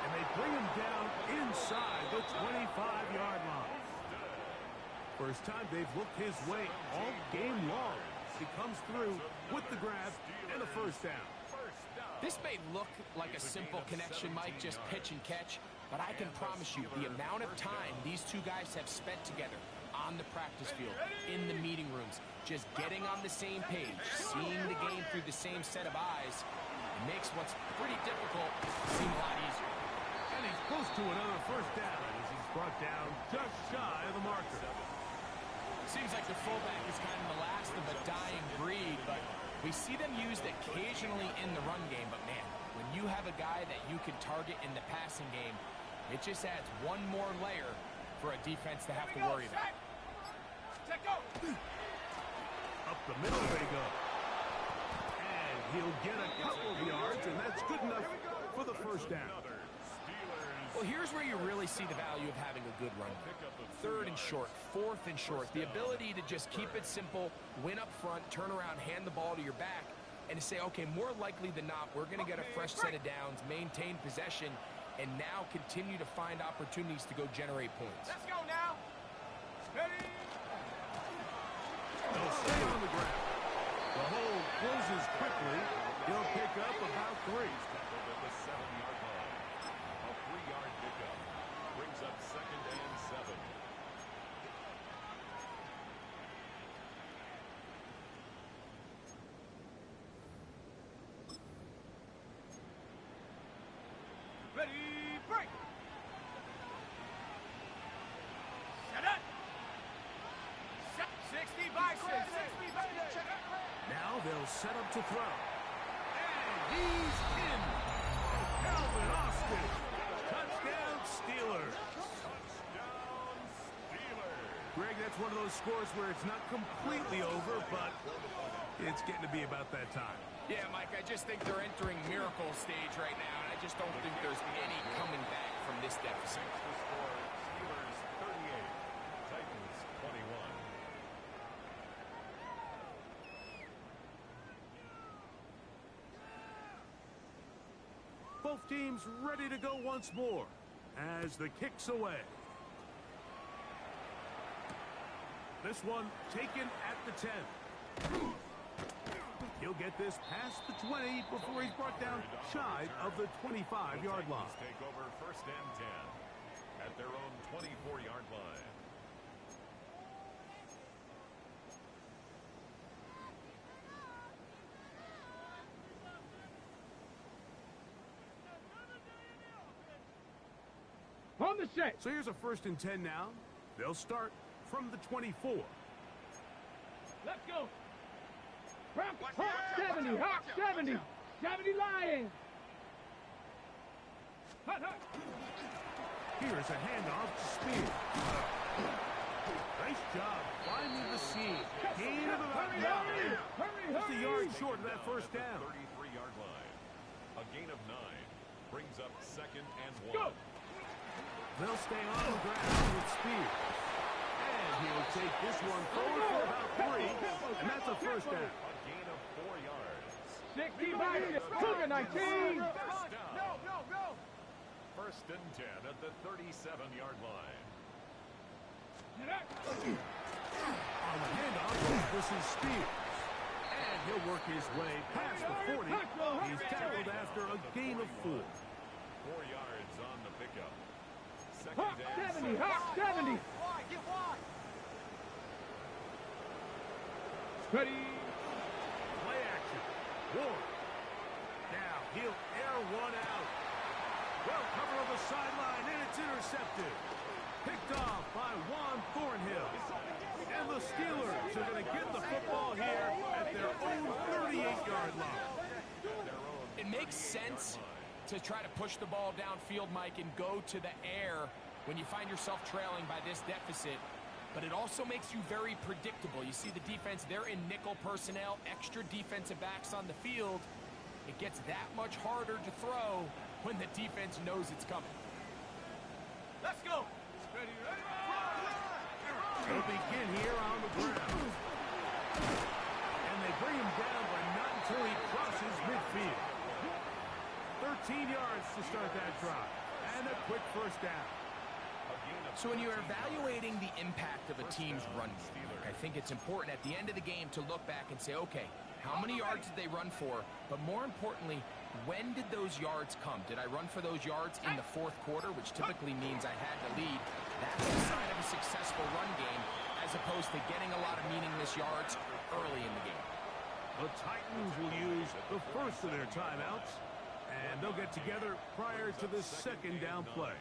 And they bring him down inside the 25-yard line. First time they've looked his way all game long. He comes through with the grab and a first down. This may look like a simple connection, Mike, just pitch and catch, but I can promise you the amount of time these two guys have spent together on the practice field, in the meeting rooms, just getting on the same page, seeing the game through the same set of eyes, makes what's pretty difficult seem a lot easier. And he's close to another first down as he's brought down just shy of the marker. Seems like the fullback is kind of the last of a dying breed, but we see them used occasionally in the run game. But man, when you have a guy that you can target in the passing game, it just adds one more layer for a defense to have to worry about. Up the middle they go. And he'll get a couple of yards, and that's good enough for the first down. Well, here's where you really see the value of having a good run. 3rd and short, 4th and short. The ability to just keep it simple, win up front, turn around, hand the ball to your back, and to say, okay, more likely than not, we're going to get a fresh set of downs, maintain possession, and now continue to find opportunities to go generate points. Let's go now. Ready? They'll stay on the ground. The hole closes quickly. He'll pick up about 3. At the 7-yard line. A 3-yard pickup brings up second and 7. Ready, break. Set up. 60 by 60 by Now they'll set up to throw. And he's in. Calvin Austin. Touchdown Steelers. Touchdown Steelers. Greg, that's one of those scores where it's not completely over, but it's getting to be about that time. Yeah, Mike, I just think they're entering miracle stage right now, and I just don't think there's any coming back from this deficit. The score, Steelers 38, Titans 21. Both teams ready to go once more as the kick's away. This one taken at the 10. He'll get this past the 20 before he's brought down shy of the 25-yard line. Take over first and 10 at their own 24-yard line. On the set. So here's a first and 10 now. They'll start from the 24. Let's go. Hawk 70, Hawk 70. 70 Lions. Hut, hut. Here's a handoff to Spear. Nice job finding the seam. Gain of about 9. Just a yard short of that first down. 33-yard line. A gain of 9 brings up 2nd and 1. They'll stay on the ground with Spear. And he'll take this one forward for about 3. And that's a first down. A gain of 4 yards. 60 by 19. No. First and 10 at the 37-yard line. On the handoff, this is Spear. And he'll work his way past the 40. He's tackled after a gain of 4. 4 yards on the pickup. Hawk Second 70, and 6. Hawk 70. Wide, get wide. Ready. Play action. Ward. Now he'll air one out. Well covered on the sideline, and it's intercepted. Picked off by Juan Thornhill. And the Steelers are going to get the football here at their own 38-yard line. It makes sense to try to push the ball downfield, Mike, and go to the air when you find yourself trailing by this deficit. But it also makes you very predictable. You see the defense, they're in nickel personnel, extra defensive backs on the field. It gets that much harder to throw when the defense knows it's coming. Let's go. Ready. They'll begin here on the ground. And they bring him down, but not until he crosses midfield. 13 yards to start that drive. And a quick first down. So when you're evaluating the impact of a team's run game, I think it's important at the end of the game to look back and say, okay, how many yards did they run for? But more importantly, when did those yards come? Did I run for those yards in the fourth quarter, which typically means I had the lead? That's the sign of a successful run game, as opposed to getting a lot of meaningless yards early in the game. The Titans will use the first of their timeouts, and they'll get together prior to the second down play.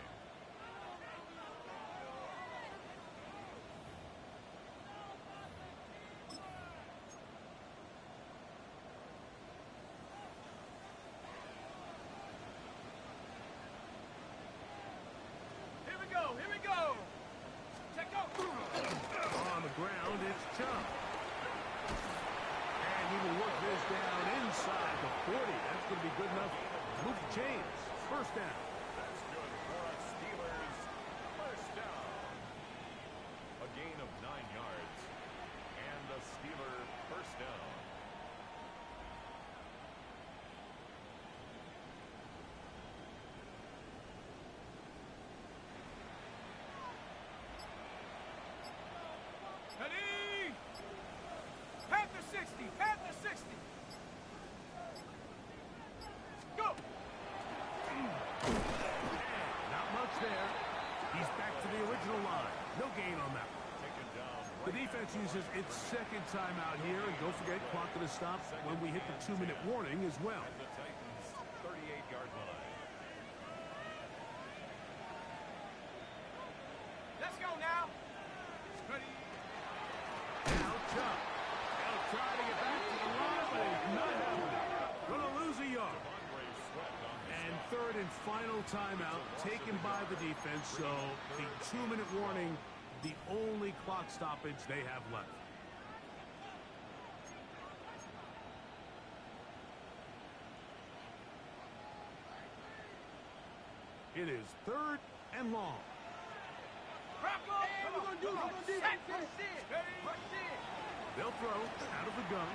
Here we go. Check out. On the ground, it's Chubb. And he will work this down inside the 40. That's going to be good enough to move the chains. First down. That's good for a Steelers first down. A gain of 9 yards. And a Steeler first down. Ready. Panther 60. Panther 60. Go. Not much there. He's back to the original line. No gain on that one. Taken down. The defense uses its second timeout here, and don't forget, clock going to stop when we hit the 2-minute warning as well. The Titans 38-yard line. Let's go now. Ready. Now Chubb. They'll try to get back to the line, but it's not happening. Going to lose a yard. Andre Sweat on the And third and final timeout taken by the defense, so the 2-minute warning, the only clock stoppage they have left. It is third and long. Bronco. What we gonna do? We're gonna do that. Rush in. They'll throw out of the gun.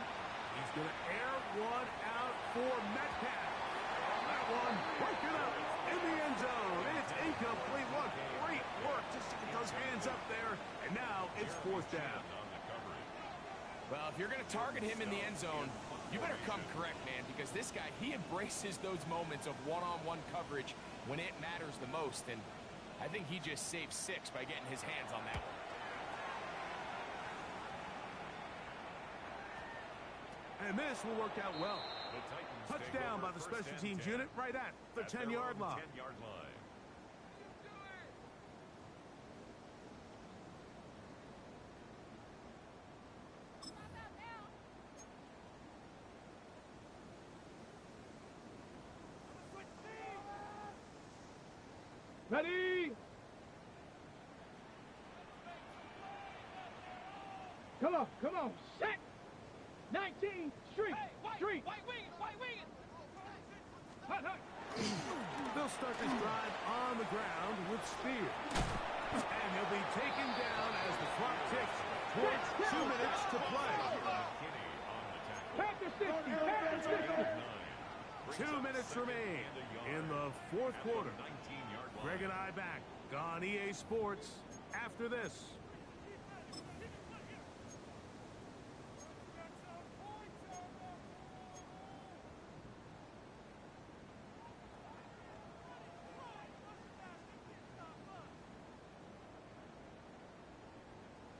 He's going to air one out for Metcalf. That one broken up in the end zone. It's incomplete. What great work just to get those hands up there. And now it's fourth down. on the coverage. Well, if you're going to target him in the end zone, you better come correct, man, because this guy, he embraces those moments of one-on-one coverage when it matters the most, and I think he just saved 6 by getting his hands on that one. And this will work out well. The Titans take Touchdown over by the first special and teams 10 unit right at the at their 10-yard own line. 10-yard line. Ready. Come on. Set. 19. Street. Street. White wing. Hut. They'll start this drive on the ground with Spear. And he'll be taken down as the clock ticks towards 2 minutes to play. Panther 60. Panther 60. 2 minutes remain in the fourth quarter. Greg and I back on EA Sports after this.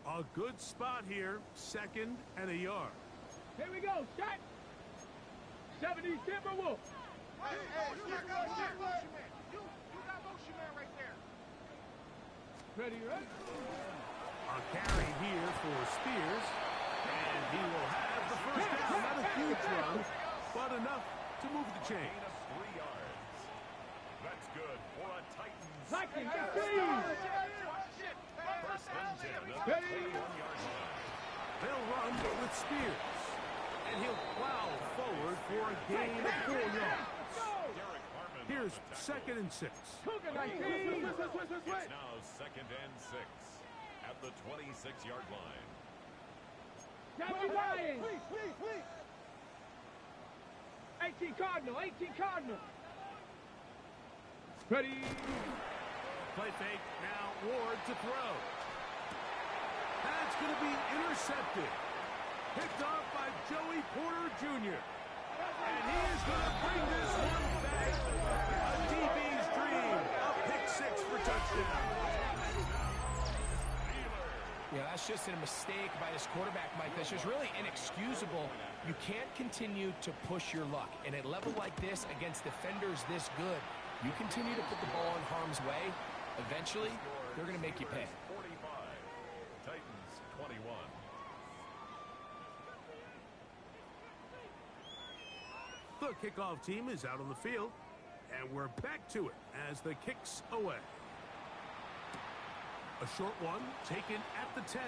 A good spot here, 2nd and a yard. Here we go. Shot. 70 Timberwolf. Hey, you got motion man. You got motion man right there. Ready, right? A carry here for Spears. And he will have the first down. Not a huge run, but enough to move the chain. Gain of 3 yards. That's good for a Titans. Vikings, First and 10 at the Hey. 21-yard line. They'll run with Spears. And he'll plow forward for a gain of 4 yards. Derek Harmon Here's on the tackle. 2nd and 6. Cougar 19. It's now 2nd and 6 at the 26-yard line. Jackie Lions. 18 Cardinal. Ready. Play fake. Now Ward to throw. That's going to be intercepted. Picked off by Joey Porter Jr. And he is going to bring this one back. A DB's dream. A pick 6 for touchdown. Yeah, that's just a mistake by this quarterback, Mike. That's just really inexcusable. You can't continue to push your luck. And at a level like this, against defenders this good, you continue to put the ball in harm's way, eventually, they're going to make you pay. 45. Titans 21. The kickoff team is out on the field, and we're back to it as the kick's away. A short one taken at the 10.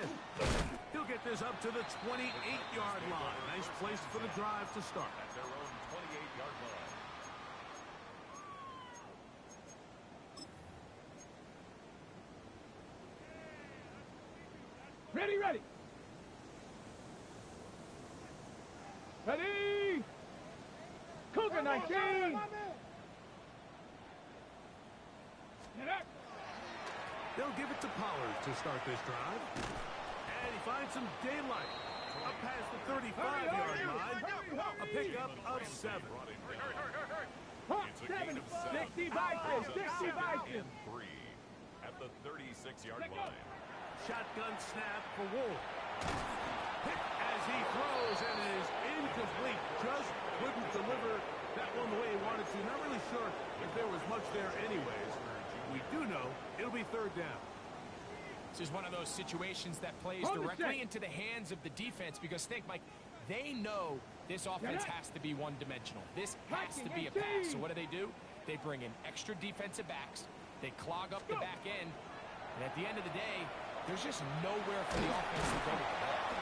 He'll get this up to the 28-yard line. Nice place for the drive to start. At their own 28-yard line. Ready. Cougar 19. They'll give it to Pollard to start this drive. And he finds some daylight. Up past the 35-yard line. A pickup of 7. It's a gain of 7. 60 Vikings. 60 Vikings. And 3 at the 36-yard line. Shotgun snap for Ward. Hit as he throws, and it is incomplete. Just couldn't deliver that one the way he wanted to. Not really sure if there was much there anyways. We do know it'll be 3rd down. This is one of those situations that plays Hold the directly check. into the hands of the defense because think, Mike, they know this offense has to be one-dimensional. This has to be a pass. So what do? They bring in extra defensive backs. They clog up the back end. And at the end of the day, there's just nowhere for the offense to go with the ball.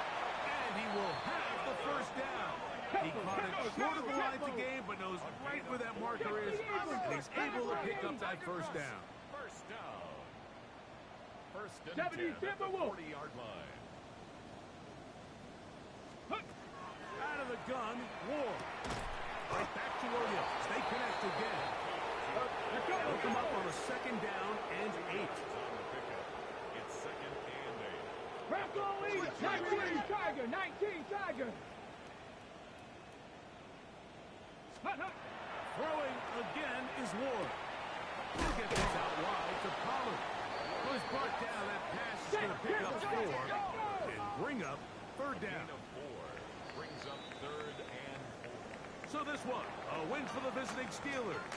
And he will have the first down. He caught it short of the line to gain, but knows right where that marker is, and he's able to pick up that first down. First down. First and 70 10 at the Timberwolf. 40-yard line. Out of the gun, Ward. Right back to Williams. They connect again. They'll come up on a 2nd down and 8. On the pickup. It's 2nd and 8. Bronco lead. 19 Tiger. Throwing again is Ward. He'll get this out wide to Pollard. Was brought down. That pass is going to pick up 4 and bring up 3rd down. Gain of 4 brings up 3rd and 4. So this one, a win for the visiting Steelers.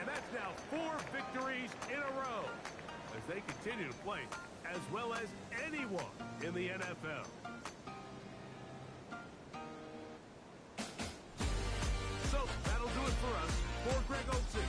And that's now 4 victories in a row as they continue to play as well as anyone in the NFL. So that'll do it for us. For Greg Olsen,